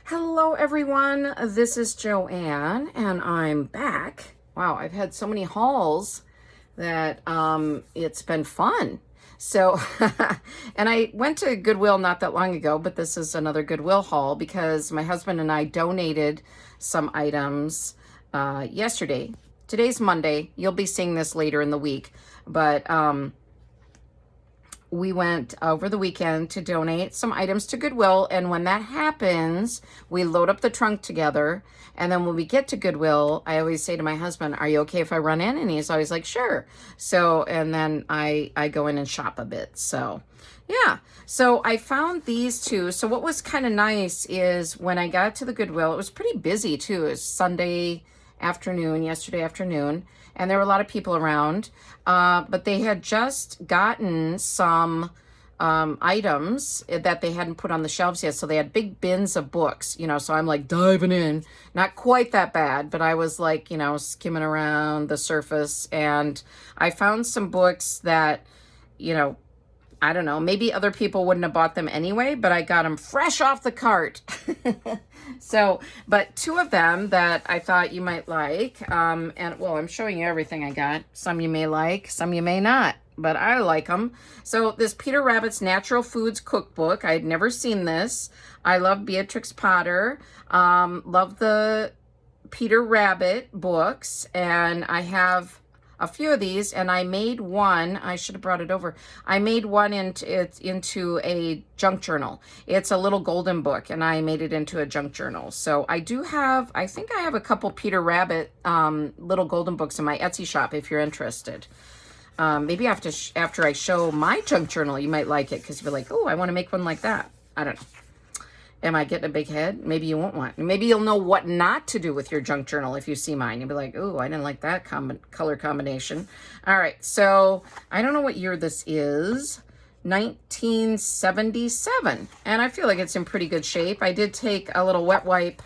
Hello everyone, this is Joanne and I'm back. Wow, I've had so many hauls that it's been fun. So, and I went to Goodwill not that long ago, but this is another Goodwill haul because my husband and I donated some items yesterday. Today's Monday. You'll be seeing this later in the week, but we went over the weekend to donate some items to Goodwill. And when that happens, we load up the trunk together. And then when we get to Goodwill, I always say to my husband, are you okay if I run in? And he's always like, sure. So, and then I go in and shop a bit. So yeah, so I found these two. So what was kind of nice is when I got to the Goodwill, it was pretty busy too. It was Sunday afternoon, yesterday afternoon, and there were a lot of people around, but they had just gotten some items that they hadn't put on the shelves yet, so they had big bins of books, so I'm like diving in, not quite that bad, but I was like, skimming around the surface, and I found some books that, I don't know, maybe other people wouldn't have bought them anyway, but I got them fresh off the cart. So, but two of them that I thought you might like, and well, I'm showing you everything I got. Some you may like, some you may not, but I like them. So this Peter Rabbit's Natural Foods Cookbook. I had never seen this. I love Beatrix Potter, love the Peter Rabbit books, and I have a few of these, and I made one. I should have brought it over. I made one into a junk journal. It's a little golden book, and I made it into a junk journal. So I do have, I think I have a couple Peter Rabbit little golden books in my Etsy shop if you're interested. Maybe after I show my junk journal, you might like it because you're like, oh, I want to make one like that. I don't know. Am I getting a big head? Maybe you won't want. Maybe you'll know what not to do with your junk journal if you see mine. You'll be like, oh, I didn't like that color combination. All right, so I don't know what year this is. 1977. And I feel like it's in pretty good shape. I did take a little wet wipe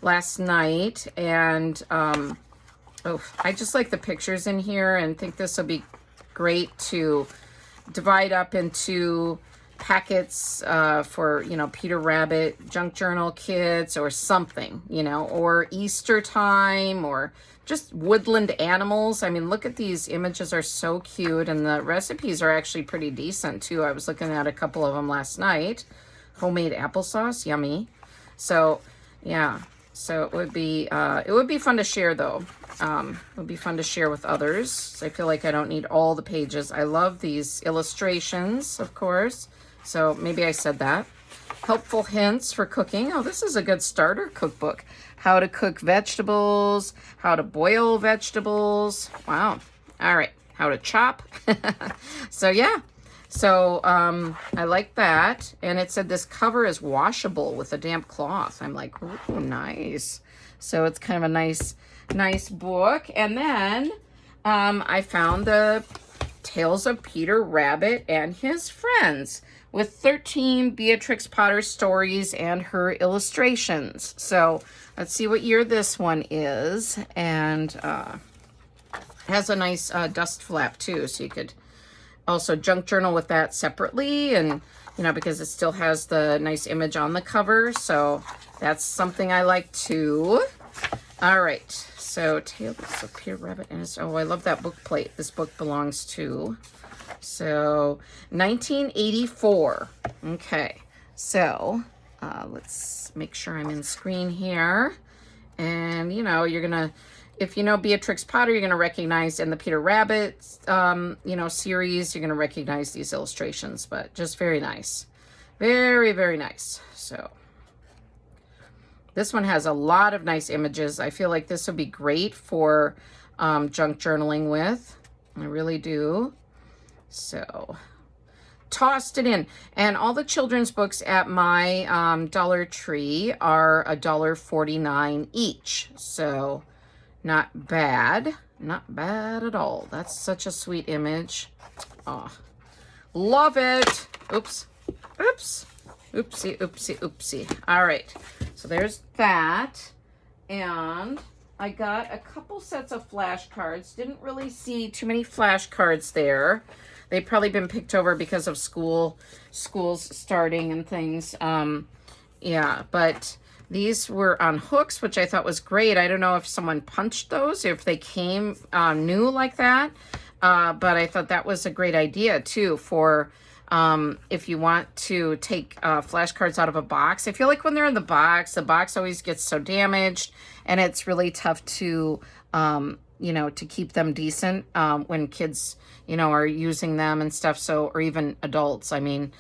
last night. And, I just like the pictures in here and think this will be great to divide up into packets for, Peter Rabbit junk journal kits or something, or Easter time or just woodland animals. I mean, look at these images are so cute, and the recipes are actually pretty decent too. I was looking at a couple of them last night. Homemade applesauce, yummy. So yeah, so it would be fun to share though. It would be fun to share with others. I feel like I don't need all the pages. I love these illustrations, of course. So maybe I said that. Helpful hints for cooking. Oh, this is a good starter cookbook. How to cook vegetables, how to boil vegetables. Wow. All right. How to chop. So yeah. So I like that. And it said this cover is washable with a damp cloth. I'm like, ooh, nice. So it's kind of a nice book. And then I found the Tales of Peter Rabbit and His Friends with 13 Beatrix Potter stories and her illustrations. So let's see what year this one is. And it has a nice dust flap too, so you could also junk journal with that separately, and because it still has the nice image on the cover. So that's something I like too. All right, so Tales of Peter Rabbit and His... Oh, I love that book plate. This book belongs to... So, 1984. Okay, so let's make sure I'm in screen here. And, you're going to... If you know Beatrix Potter, you're going to recognize in the Peter Rabbit, series, you're going to recognize these illustrations. But just very nice. Very, very nice. So... This one has a lot of nice images. I feel like this would be great for junk journaling with. I really do. So, tossed it in. And all the children's books at my Dollar Tree are $1.49 each. So, not bad. Not bad at all. That's such a sweet image. Oh, love it. Oops. Oops. Oopsie, oopsie, oopsie. All right. So there's that. And I got a couple sets of flashcards. Didn't really see too many flashcards there. They've probably been picked over because of schools starting and things. Yeah, but These were on hooks, which I thought was great. I don't know if someone punched those, if they came new like that. But I thought that was a great idea too for if you want to take flashcards out of a box. I feel like when they're in the box always gets so damaged, and it's really tough to, you know, to keep them decent when kids, you know, are using them and stuff. So, or even adults, I mean.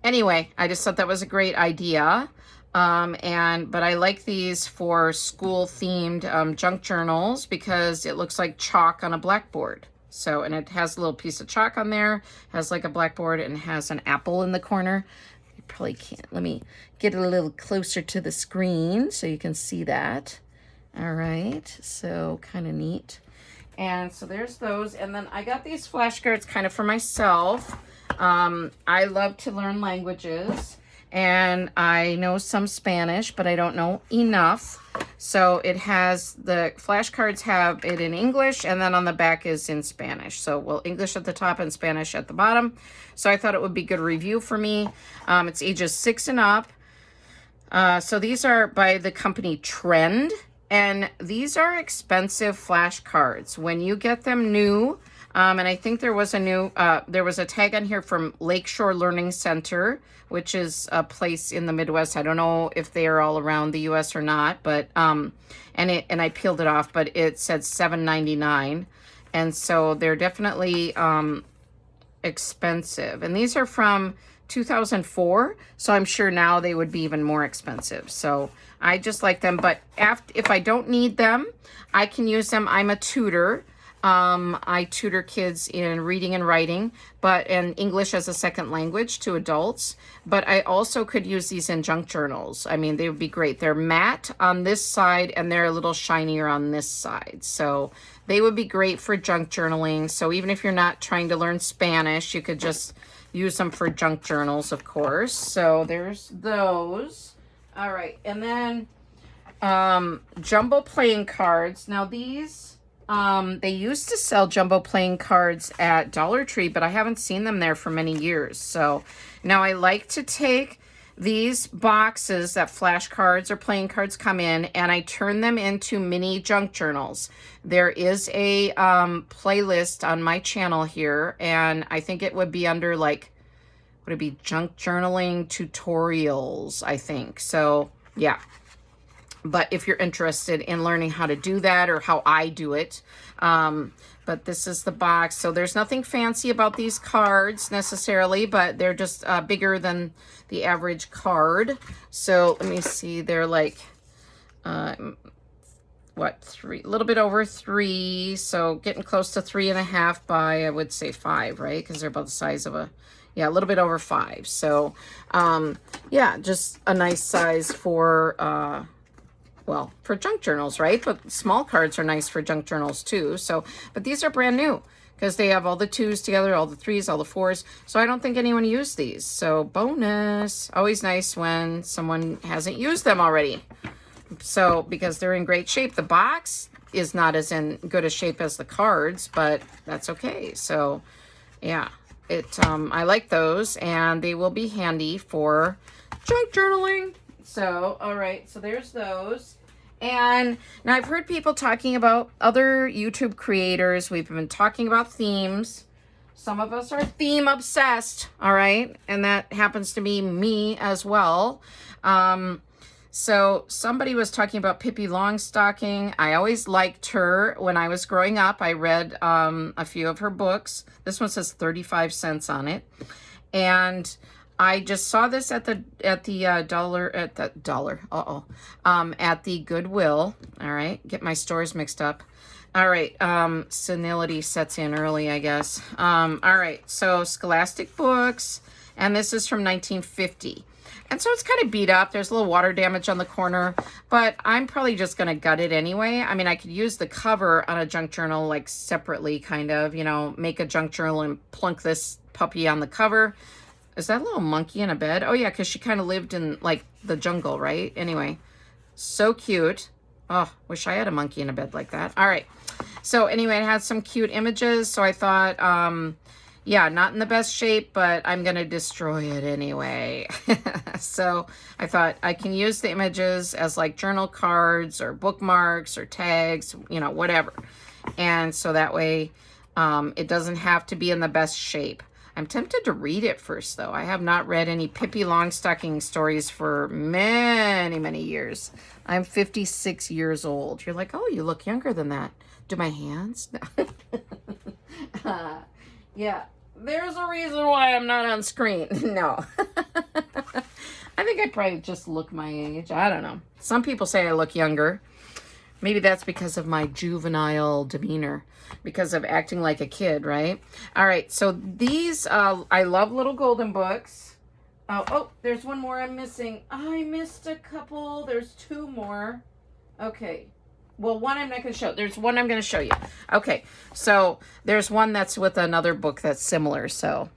Anyway, I just thought that was a great idea. But I like these for school themed junk journals because it looks like chalk on a blackboard. So, and it has a little piece of chalk on there, has like a blackboard, and has an apple in the corner. You probably can't. Let me get it a little closer to the screen so you can see that. All right, so kind of neat. And so there's those. And then I got these flashcards kind of for myself. I love to learn languages, and I know some Spanish, but I don't know enough. So it has, the flashcards have it in English, and then on the back is in Spanish. So, well, English at the top and Spanish at the bottom. So I thought it would be good review for me. It's ages 6 and up. So these are by the company Trend, and these are expensive flashcards. When you get them new, and I think there was a new, there was a tag on here from Lakeshore Learning Center, which is a place in the Midwest. I don't know if they are all around the U.S. or not, but, and I peeled it off, but it said $7.99. And so they're definitely, expensive. And these are from 2004. So I'm sure now they would be even more expensive. So I just like them, but if I don't need them, I can use them. I'm a tutor. I tutor kids in reading and writing, and English as a second language to adults. But I also could use these in junk journals. I mean, they would be great. They're matte on this side, and they're a little shinier on this side. So they would be great for junk journaling. So even if you're not trying to learn Spanish, you could just use them for junk journals, of course. So there's those. All right. And then jumbo playing cards. Now these... they used to sell jumbo playing cards at Dollar Tree, but I haven't seen them there for many years. So now I like to take these boxes that flashcards or playing cards come in, and I turn them into mini junk journals. There is a playlist on my channel here, and I think it would be under like, would it be junk journaling tutorials, I think. So yeah. But if you're interested in learning how to do that or how I do it, but this is the box. So there's nothing fancy about these cards necessarily, but they're just bigger than the average card. So let me see, they're like, what, 3, a little bit over 3. So getting close to 3.5 by, I would say 5, right? Because they're about the size of a, yeah, a little bit over 5. So yeah, just a nice size for, well, for junk journals, right? But small cards are nice for junk journals too. So, but these are brand new because they have all the 2s together, all the 3s, all the 4s. So I don't think anyone used these. So bonus. Always nice when someone hasn't used them already. So, because they're in great shape. The box is not as in good a shape as the cards, but that's okay. So, yeah, I like those, and they will be handy for junk journaling. So, all right, so there's those. And now I've heard people talking about other YouTube creators. We've been talking about themes. Some of us are theme obsessed, all right? And that happens to be me as well. So somebody was talking about Pippy Longstocking. I always liked her when I was growing up. I read a few of her books. This one says 35 cents on it. And I just saw this at the Goodwill. All right, get my stores mixed up. All right, senility sets in early, I guess. All right, so Scholastic Books, and this is from 1950. And so it's kind of beat up. There's a little water damage on the corner, but I'm probably just going to gut it anyway. I mean, I could use the cover on a junk journal, like separately, kind of, you know, make a junk journal and plunk this puppy on the cover. Is that a little monkey in a bed? Oh, yeah, because she kind of lived in, like, the jungle, right? Anyway, so cute. Oh, wish I had a monkey in a bed like that. All right. So, anyway, it has some cute images. So, I thought, yeah, not in the best shape, but I'm going to destroy it anyway. So I thought I can use the images as like journal cards or bookmarks or tags, you know, whatever. And so that way it doesn't have to be in the best shape. I'm tempted to read it first, though. I have not read any Pippy Longstocking stories for many, many years. I'm 56 years old. You're like, oh, you look younger than that. Do my hands? Yeah, there's a reason why I'm not on screen. No. I think I probably just look my age. I don't know. Some people say I look younger. Maybe that's because of my juvenile demeanor, because of acting like a kid, right? All right, so these, I love little golden books. Oh, there's one more I'm missing. I missed a couple. There's two more. Okay. Well, one I'm not going to show. There's one I'm going to show you. Okay, so there's one that's with another book that's similar. So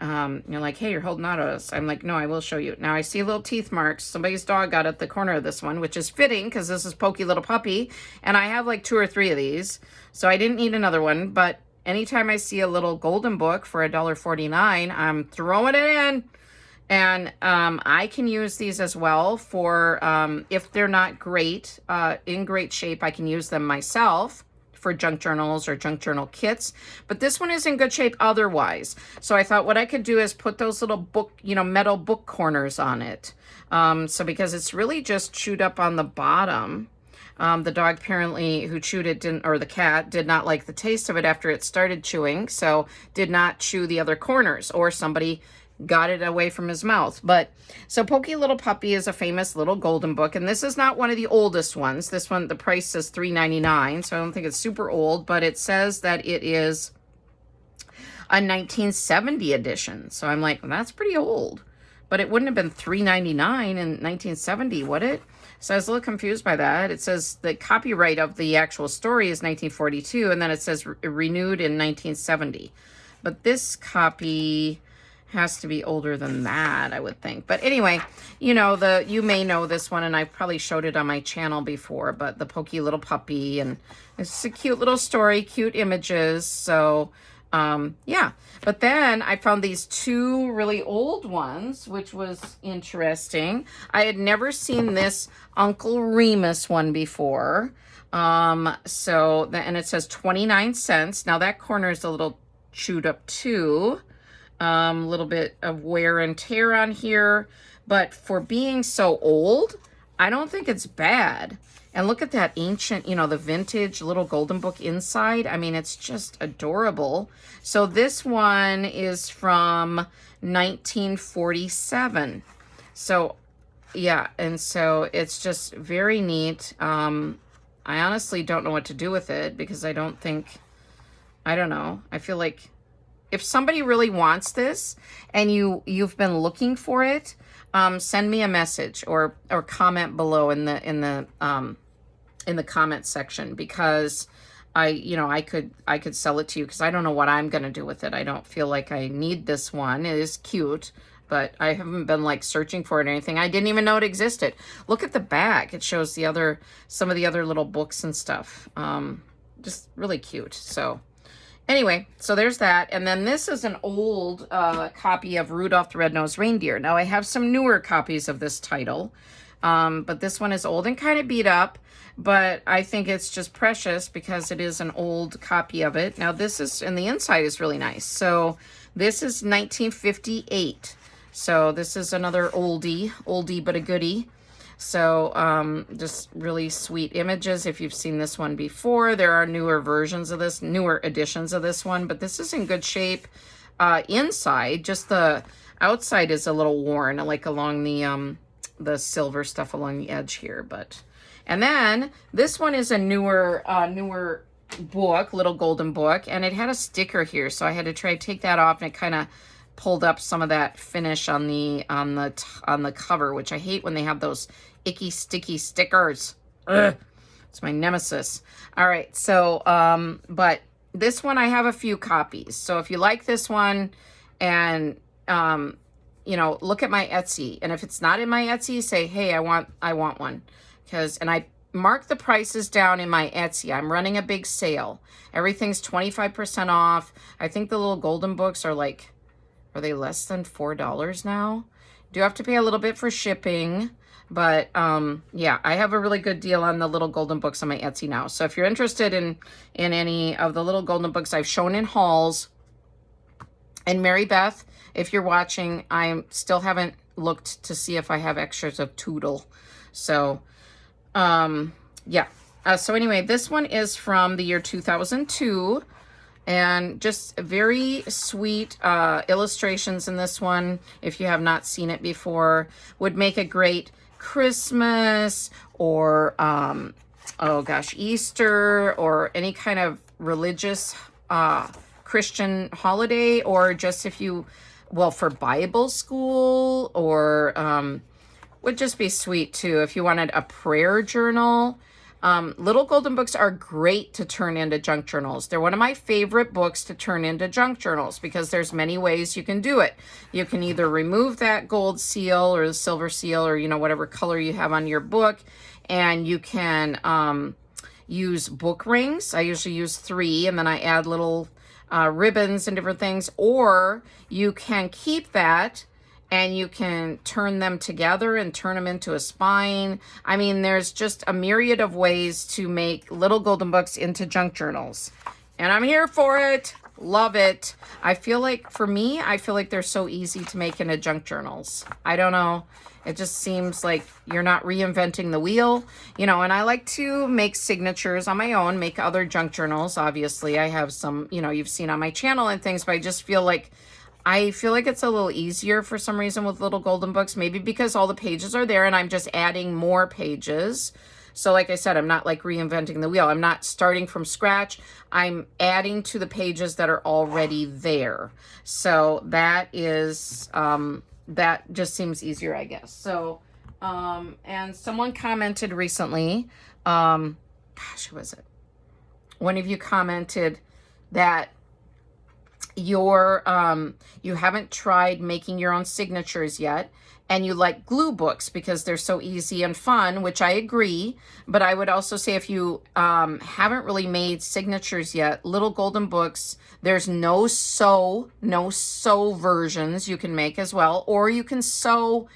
you're like, hey, you're holding out on us. I'm like, no, I will show you. Now I see little teeth marks. Somebody's dog got at the corner of this one, which is fitting because this is Pokey Little Puppy. And I have like 2 or 3 of these. So I didn't need another one. But anytime I see a little golden book for $1.49, I'm throwing it in. And I can use these as well for, if they're not great, in great shape, I can use them myself for junk journals or junk journal kits. But this one is in good shape otherwise. So I thought what I could do is put those little book, you know, metal book corners on it. So because it's really just chewed up on the bottom. The dog apparently who chewed it didn't, or the cat did not like the taste of it after it started chewing. So did not chew the other corners, or somebody got it away from his mouth. But so Pokey Little Puppy is a famous little golden book, and this is not one of the oldest ones. This one, the price says $3.99, so I don't think it's super old, but it says that it is a 1970 edition. So I'm like, well, that's pretty old, but it wouldn't have been $3.99 in 1970, would it? So I was a little confused by that. It says the copyright of the actual story is 1942, and then it says renewed in 1970. But this copy has to be older than that, I would think. But anyway, you know, you may know this one, and I've probably showed it on my channel before, but the Pokey Little Puppy, and it's a cute little story, cute images. So yeah. But then I found these 2 really old ones, which was interesting. I had never seen this Uncle Remis one before. And it says 29 cents. Now that corner is a little chewed up too. A little bit of wear and tear on here, but for being so old, I don't think it's bad. And look at that ancient, you know, the vintage little golden book inside. I mean, it's just adorable. So this one is from 1947. So yeah, and so it's just very neat. I honestly don't know what to do with it, because I don't know. I feel like if somebody really wants this and you've been looking for it, send me a message or comment below in the comment section, because I could sell it to you, because I don't know what I'm gonna do with it. I don't feel like I need this one. It is cute, but I haven't been like searching for it or anything. I didn't even know it existed. Look at the back. It shows some of the other little books and stuff. Just really cute. So anyway, so there's that. And then this is an old copy of Rudolph the Red-Nosed Reindeer. Now I have some newer copies of this title, but this one is old and kind of beat up, but I think it's just precious because it is an old copy of it. Now this is, and the inside is really nice. So this is 1958. So this is another oldie but a goodie. So just really sweet images. If you've seen this one before, there are newer versions of this, newer editions of this one, but this is in good shape. Inside, just the outside is a little worn, like along the silver stuff along the edge here. But, and then this one is a newer book, little golden book, and it had a sticker here, so I had to try to take that off, and it kind of pulled up some of that finish on the cover, which I hate when they have those icky sticky stickers. Ugh, it's my nemesis. All right, so but this one I have a few copies. So if you like this one, and you know, look at my Etsy, and if it's not in my Etsy, say, hey, I want one, and I mark the prices down in my Etsy. I'm running a big sale. Everything's 25% off. I think the little golden books are like, are they less than $4 now? Do have to pay a little bit for shipping, but yeah, I have a really good deal on the little golden books on my Etsy now. So if you're interested in any of the little golden books I've shown in hauls, and Mary Beth, if you're watching, I still haven't looked to see if I have extras of Toodle. So yeah. So anyway, this one is from the year 2002. And just very sweet illustrations in this one. If you have not seen it before, would make a great Christmas or, oh gosh, Easter or any kind of religious Christian holiday, or just if you, well, for Bible school, or would just be sweet too if you wanted a prayer journal. Little golden books are great to turn into junk journals. They're one of my favorite books to turn into junk journals because there's many ways you can do it. You can either remove that gold seal or the silver seal, or, you know, whatever color you have on your book, and you can use book rings. I usually use 3, and then I add little ribbons and different things, or you can keep that and you can turn them together and turn them into a spine. I mean, there's just a myriad of ways to make little golden books into junk journals. And I'm here for it. Love it. I feel like, for me, I feel like they're so easy to make into junk journals. I don't know. It just seems like you're not reinventing the wheel, you know, and I like to make signatures on my own, make other junk journals. Obviously, I have some, you know, you've seen on my channel and things, but I just feel like it's a little easier for some reason with little golden books, maybe because all the pages are there and I'm just adding more pages. So like I said, I'm not like reinventing the wheel. I'm not starting from scratch. I'm adding to the pages that are already there. So that is, that just seems easier, I guess. So, and someone commented recently, gosh, who was it? One of you commented that you haven't tried making your own signatures yet, and you like glue books because they're so easy and fun, which I agree. But I would also say if you haven't really made signatures yet, little golden books, there's no sew versions you can make as well, or you can sew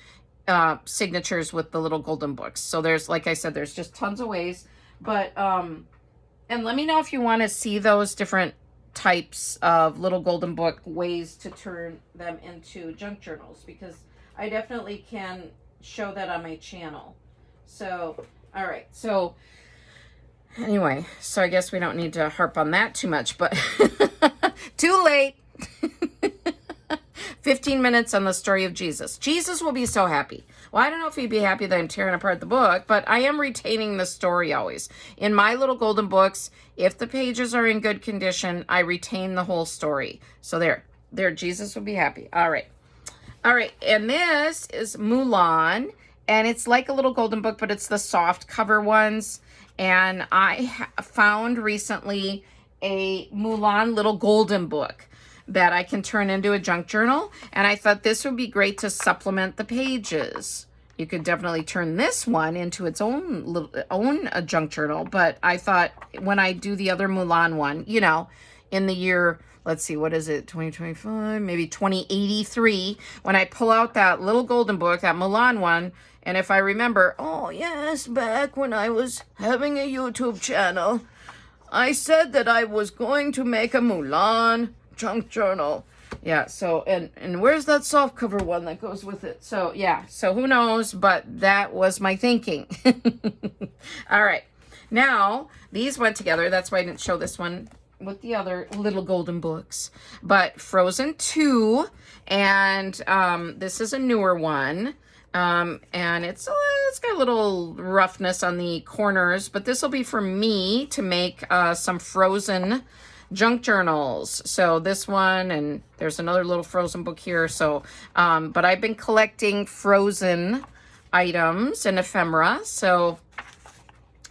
signatures with the little golden books. So there's, like I said, there's just tons of ways. But and let me know if you want to see those different types of little golden book ways to turn them into junk journals, because I definitely can show that on my channel. So, all right. So anyway, so I guess we don't need to harp on that too much, but too late. 15 minutes on the story of Jesus. Jesus will be so happy. Well, I don't know if he'd be happy that I'm tearing apart the book, but I am retaining the story always. In my little golden books, if the pages are in good condition, I retain the whole story. So there, Jesus will be happy. All right. All right, and this is Mulan, and it's like a little golden book, but it's the soft cover ones. And I found recently a Mulan little golden book that I can turn into a junk journal, and I thought this would be great to supplement the pages. You could definitely turn this one into its own junk journal, but I thought when I do the other Mulan one, you know, in the year, let's see, what is it, 2025, maybe 2083, when I pull out that little golden book, that Mulan one, and if I remember, oh yes, back when I was having a YouTube channel, I said that I was going to make a Mulan junk journal. Yeah, so, and where's that soft cover one that goes with it? So, yeah, so who knows, but that was my thinking. All right, now, these went together. That's why I didn't show this one with the other little golden books. But Frozen 2, and this is a newer one. And it's got a little roughness on the corners, but this will be for me to make some Frozen junk journals. So this one, and there's another little Frozen book here. So, but I've been collecting Frozen items and ephemera. So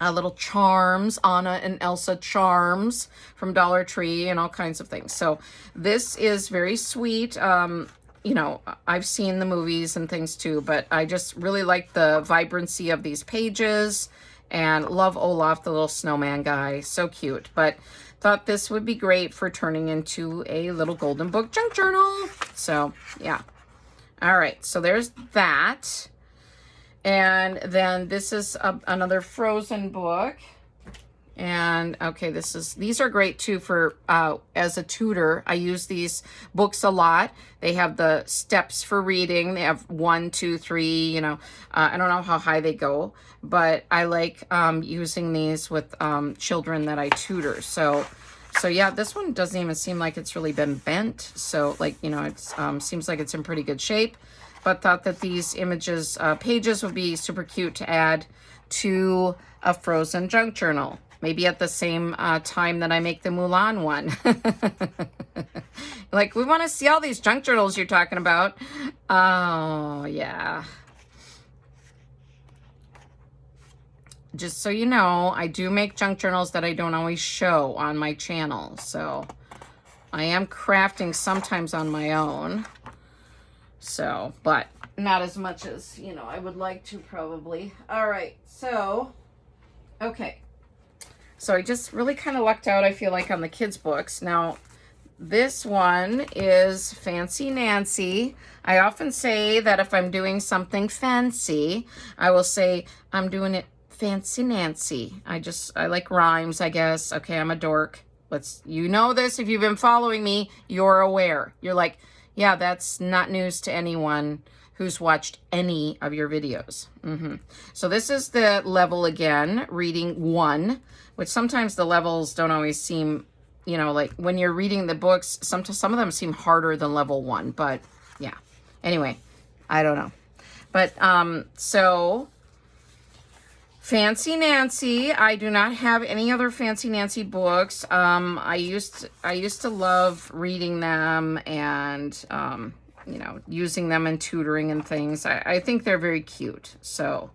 little charms, Anna and Elsa charms from Dollar Tree and all kinds of things. So this is very sweet. You know, I've seen the movies and things too, but I just really like the vibrancy of these pages and love Olaf, the little snowman guy. So cute. But thought this would be great for turning into a little golden book junk journal. So, yeah. All right, so there's that. And then this is another Frozen book. And okay, these are great too for as a tutor. I use these books a lot. They have the steps for reading. They have 1, 2, 3, you know, I don't know how high they go, but I like using these with children that I tutor. So yeah, this one doesn't even seem like it's really been bent. So like, you know, it seems like it's in pretty good shape, but thought that these images, pages would be super cute to add to a Frozen junk journal. Maybe at the same time that I make the Mulan one. Like, we want to see all these junk journals you're talking about. Oh, yeah. Just so you know, I do make junk journals that I don't always show on my channel. So I am crafting sometimes on my own. So, but not as much as, you know, I would like to probably. All right, so, okay. So I just really kind of lucked out, I feel like, on the kids' books. Now, this one is Fancy Nancy. I often say that if I'm doing something fancy, I will say, I'm doing it Fancy Nancy. I like rhymes, I guess. Okay, I'm a dork. You know this. If you've been following me, you're aware. You're like, yeah, that's not news to anyone who's watched any of your videos. So this is the level again, reading 1, which sometimes the levels don't always seem, you know, like when you're reading the books, some of them seem harder than level 1, but yeah. Anyway, I don't know. But so Fancy Nancy, I do not have any other Fancy Nancy books. I used to love reading them and you know, using them in tutoring and things. I think they're very cute. So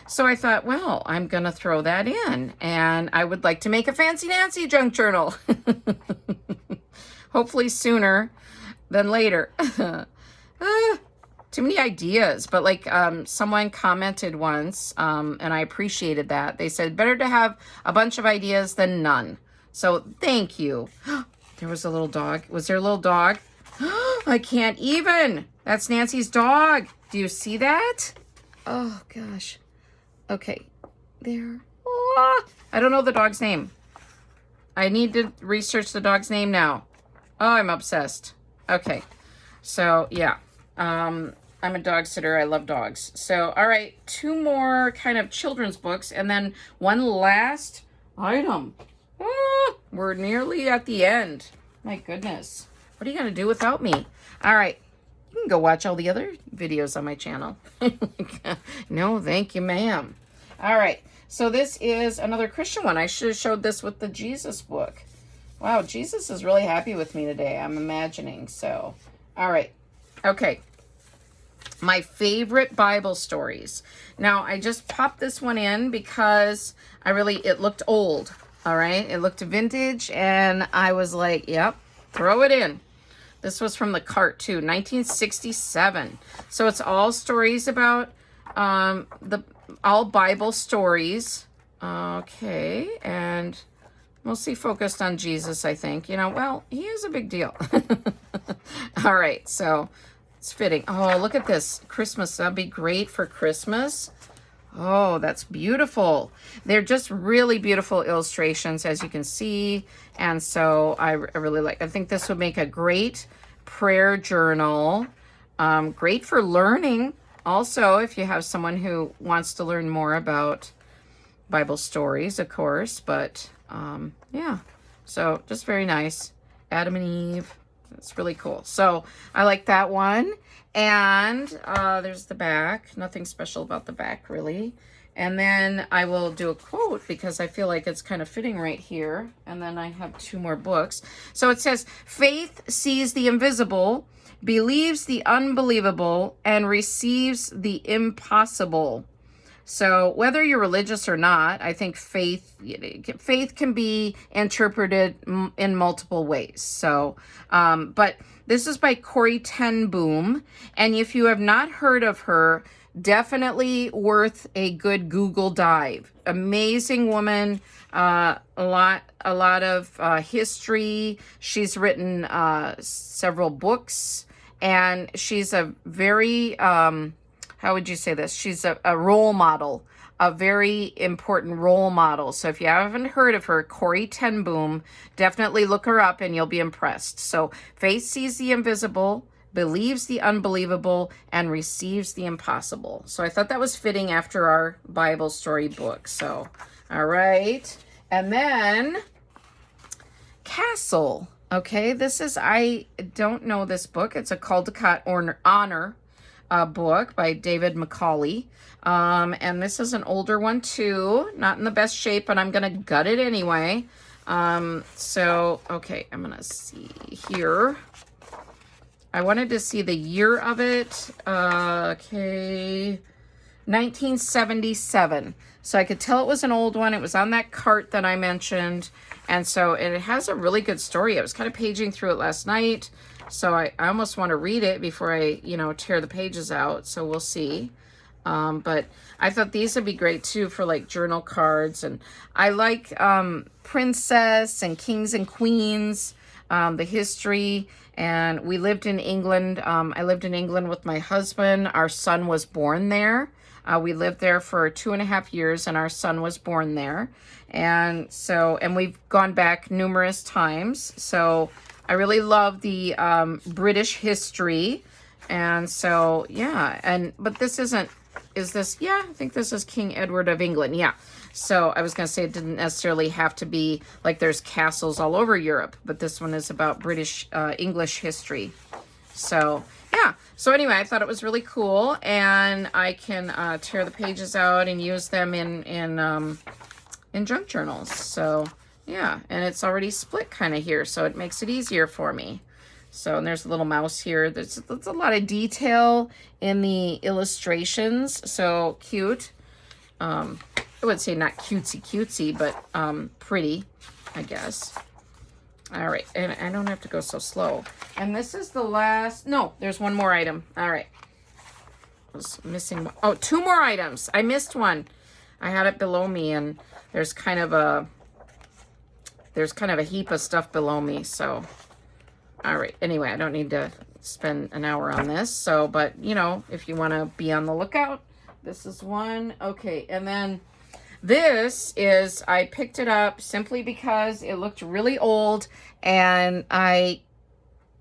so I thought, well, I'm going to throw that in. And I would like to make a Fancy Nancy junk journal. Hopefully sooner than later. Too many ideas. But like someone commented once, and I appreciated that. They said, better to have a bunch of ideas than none. So thank you. There was a little dog. Was there a little dog? I can't even. That's Nancy's dog. Do you see that? Oh, gosh. Okay. There. Oh, I don't know the dog's name. I need to research the dog's name now. Oh, I'm obsessed. Okay. So, yeah. I'm a dog sitter. I love dogs. So, all right. 2 more kind of children's books. And then one last item. Oh, we're nearly at the end. My goodness. What are you going to do without me? All right. You can go watch all the other videos on my channel. No, thank you, ma'am. All right. So this is another Christian one. I should have showed this with the Jesus book. Wow, Jesus is really happy with me today, I'm imagining. So, all right. Okay. My favorite Bible stories. Now, I just popped this one in because it looked old. All right. It looked vintage, and I was like, yep, throw it in. This was from the cart too, 1967. So it's all stories about all Bible stories. Okay, and mostly focused on Jesus, I think. You know, well, he is a big deal. All right, so it's fitting. Oh, look at this. Christmas, that'd be great for Christmas. Oh, that's beautiful. They're just really beautiful illustrations, as you can see. And so I really I think this would make a great prayer journal. Great for learning. Also, if you have someone who wants to learn more about Bible stories, of course. But yeah, so just very nice. Adam and Eve. It's really cool. So I like that one. And there's the back. Nothing special about the back, really. And then I will do a quote because I feel like it's kind of fitting right here. And then I have 2 more books. So it says, faith sees the invisible, believes the unbelievable, and receives the impossible. So whether you're religious or not, I think faith can be interpreted in multiple ways. So, but this is by Corrie ten Boom. And if you have not heard of her, definitely worth a good Google dive. Amazing woman, a lot of history. She's written several books, And she's a very, how would you say this? She's a role model, a very important role model. So if you haven't heard of her, Corrie ten Boom, definitely look her up and you'll be impressed. So faith sees the invisible, believes the unbelievable, and receives the impossible. So I thought that was fitting after our Bible story book. So, all right. And then Castle. Okay, this is, I don't know this book. It's a Caldecott Honor book by David Macaulay. And this is an older one too. Not in the best shape, but I'm going to gut it anyway. So, okay, I'm going to see here. I wanted to see the year of it. Okay, 1977. So I could tell it was an old one. It was on that cart that I mentioned. And so it has a really good story. I was kind of paging through it last night. So I almost want to read it before I, tear the pages out. So we'll see. But I thought these would be great too for like journal cards. And I like princess and kings and queens, the history. And we lived in England. I lived in England with my husband. Our son was born there. We lived there for 2.5 years and our son was born there. And so, and we've gone back numerous times. So I really love the British history. And so, yeah. But this isn't, is this, yeah, I think this is King Edward of England. Yeah. So I was going to say it didn't necessarily have to be like there's castles all over Europe, but this one is about British, English history. So, yeah. So anyway, I thought it was really cool, and I can tear the pages out and use them in junk journals. So, yeah. And it's already split kind of here, so it makes it easier for me. So, and there's a little mouse here. There's a lot of detail in the illustrations. So cute. I would say not cutesy, but pretty, I guess. All right, and I don't have to go so slow. And this is the last, no, there's one more item. All right. I was missing one. Oh, 2 more items. I missed one. I had it below me, and there's kind of a heap of stuff below me, so. All right, anyway, I don't need to spend an hour on this. So, but, if you want to be on the lookout, this is one. Okay, and then this is, I picked it up simply because it looked really old and I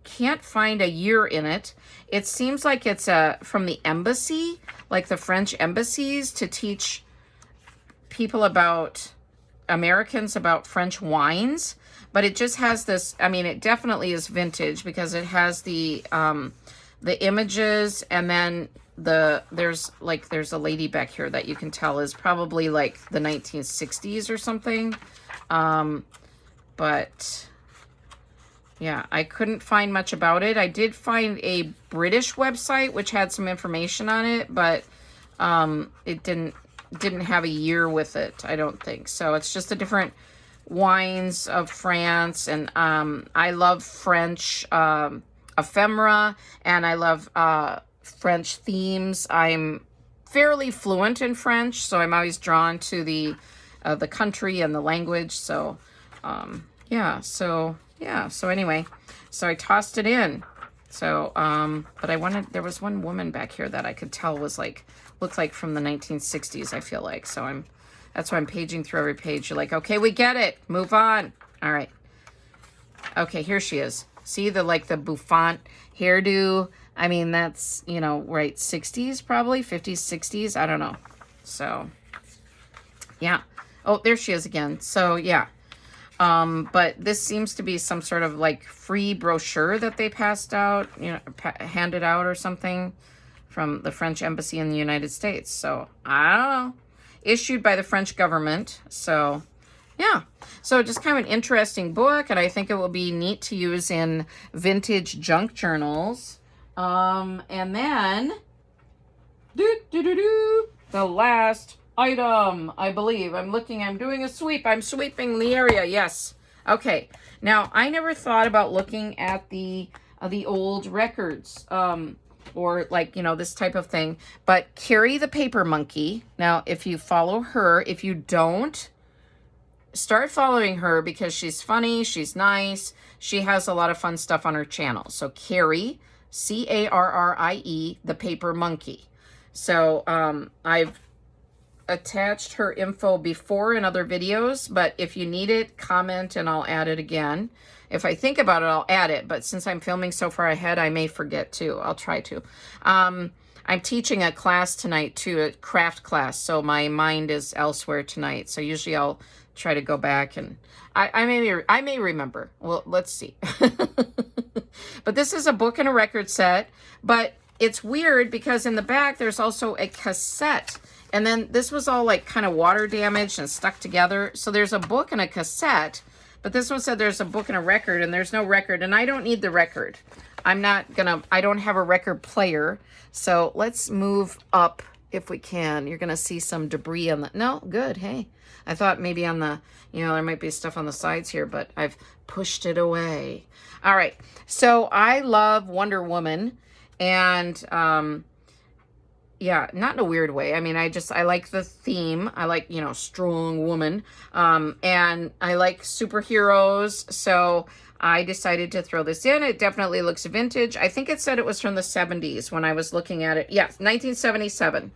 can't find a year in it. It seems like it's from the embassy, like the French embassies, to teach people about, Americans about French wines. But it just has this, I mean, it definitely is vintage because it has the images, and then there's a lady back here that you can tell is probably like the 1960s or something. But yeah, I couldn't find much about it. I did find a British website which had some information on it, but it didn't have a year with it, I don't think. So it's just a different wines of France, and I love French ephemera, and I love French themes. I'm fairly fluent in French, so I'm always drawn to the country and the language. So so anyway, so I tossed it in. So but there was one woman back here that I could tell was looked like from the 1960s, I feel like. So that's why I'm paging through every page. You're like, okay, we get it. Move on. All right. Okay, here she is. See the bouffant hairdo? I mean, that's, right, 60s probably, 50s, 60s. I don't know. So, yeah. Oh, there she is again. So, yeah. But this seems to be some sort of free brochure that they passed out, handed out or something from the French embassy in the United States. So, I don't know. Issued by the French government. So, yeah. So just kind of an interesting book, and I think it will be neat to use in vintage junk journals. And then, the last item, I believe. I'm doing a sweep. I'm sweeping the area. Yes. Okay. Now, I never thought about looking at the old records. Or this type of thing. But Carrie the Paper Monkey, now if you follow her, if you don't, start following her because she's funny, she's nice, she has a lot of fun stuff on her channel. So Carrie, Carrie, the paper monkey. So I've attached her info before in other videos, but if you need it, comment and I'll add it again. If I think about it, I'll add it, but since I'm filming so far ahead, I may forget to. I'll try to. I'm teaching a class tonight too, a craft class, so my mind is elsewhere tonight. So usually I'll try to go back and I may remember. Well, let's see. But this is a book and a record set, but it's weird because in the back there's also a cassette. And then this was all like kind of water damaged and stuck together. So there's a book and a cassette, but this one said there's a book and a record, and there's no record, and I don't need the record. I don't have a record player. So let's move up if we can. You're going to see some debris on the, no, good. Hey, I thought maybe on the, there might be stuff on the sides here, but I've pushed it away. All right. So I love Wonder Woman, and, yeah, not in a weird way. I mean, I like the theme. I like, strong woman. And I like superheroes. So I decided to throw this in. It definitely looks vintage. I think it said it was from the 70s when I was looking at it. Yes, 1977.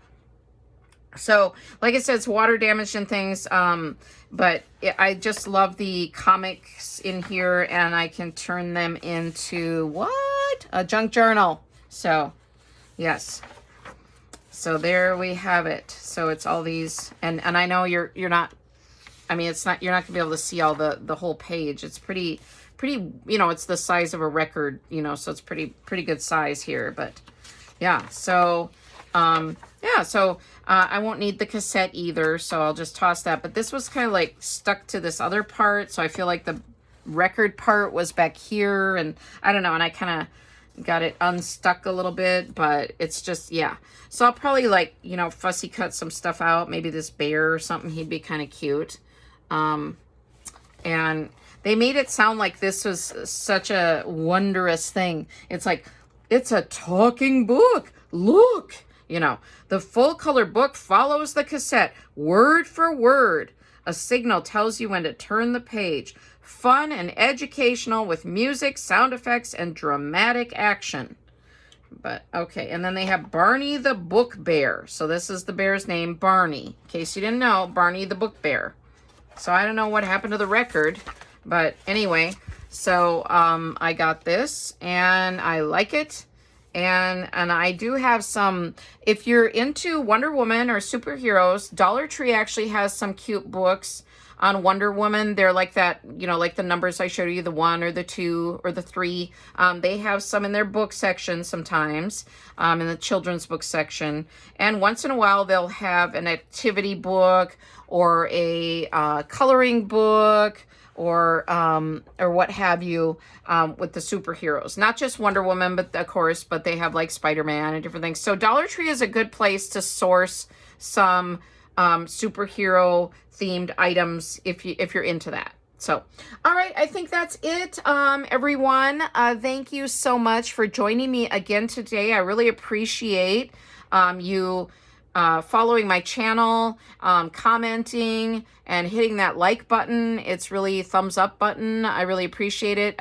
So, like I said, it's water damaged and things. But I just love the comics in here, and I can turn them into what? A junk journal. So, yes. So there we have it. So it's all these, and I know you're not, I mean, it's not, you're not gonna be able to see all the whole page. It's pretty, it's the size of a record, so it's pretty good size here, but yeah. So, I won't need the cassette either, so I'll just toss that. But this was kind of like stuck to this other part, so I feel like the record part was back here, and I don't know, and I kind of got it unstuck a little bit, but it's just, yeah. So I'll probably like, fussy cut some stuff out. Maybe this bear or something, he'd be kind of cute. And they made it sound like this was such a wondrous thing. It's like, it's a talking book. Look, the full color book follows the cassette word for word. A signal tells you when to turn the page. Fun and educational with music, sound effects, and dramatic action. But, okay, and then they have Barney the Book Bear. So this is the bear's name, Barney. In case you didn't know, Barney the Book Bear. So I don't know what happened to the record, but anyway, so I got this, and I like it. And I do have some, if you're into Wonder Woman or superheroes, Dollar Tree actually has some cute books on Wonder Woman. They're like that, like the numbers I showed you, the 1 or the 2 or the 3. They have some in their book section sometimes, in the children's book section. And once in a while, they'll have an activity book or a coloring book or what have you, with the superheroes. Not just Wonder Woman, but of course, but they have like Spider-Man and different things. So Dollar Tree is a good place to source some superhero themed items if you're into that. So, all right, I think that's it, everyone. Thank you so much for joining me again today. I really appreciate you following my channel, commenting, and hitting that like button. It's really thumbs up button. I really appreciate it.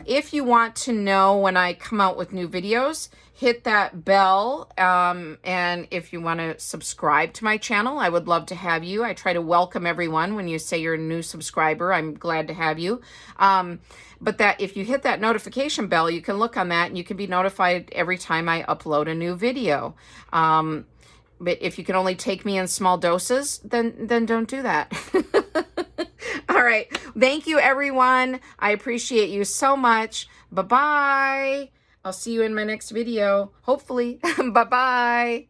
If you want to know when I come out with new videos, hit that bell. And if you want to subscribe to my channel, I would love to have you. I try to welcome everyone. When you say you're a new subscriber, I'm glad to have you. But that if you hit that notification bell, you can look on that and you can be notified every time I upload a new video. But if you can only take me in small doses, then don't do that. All right. Thank you, everyone. I appreciate you so much. Bye-bye. I'll see you in my next video, hopefully. Bye-bye.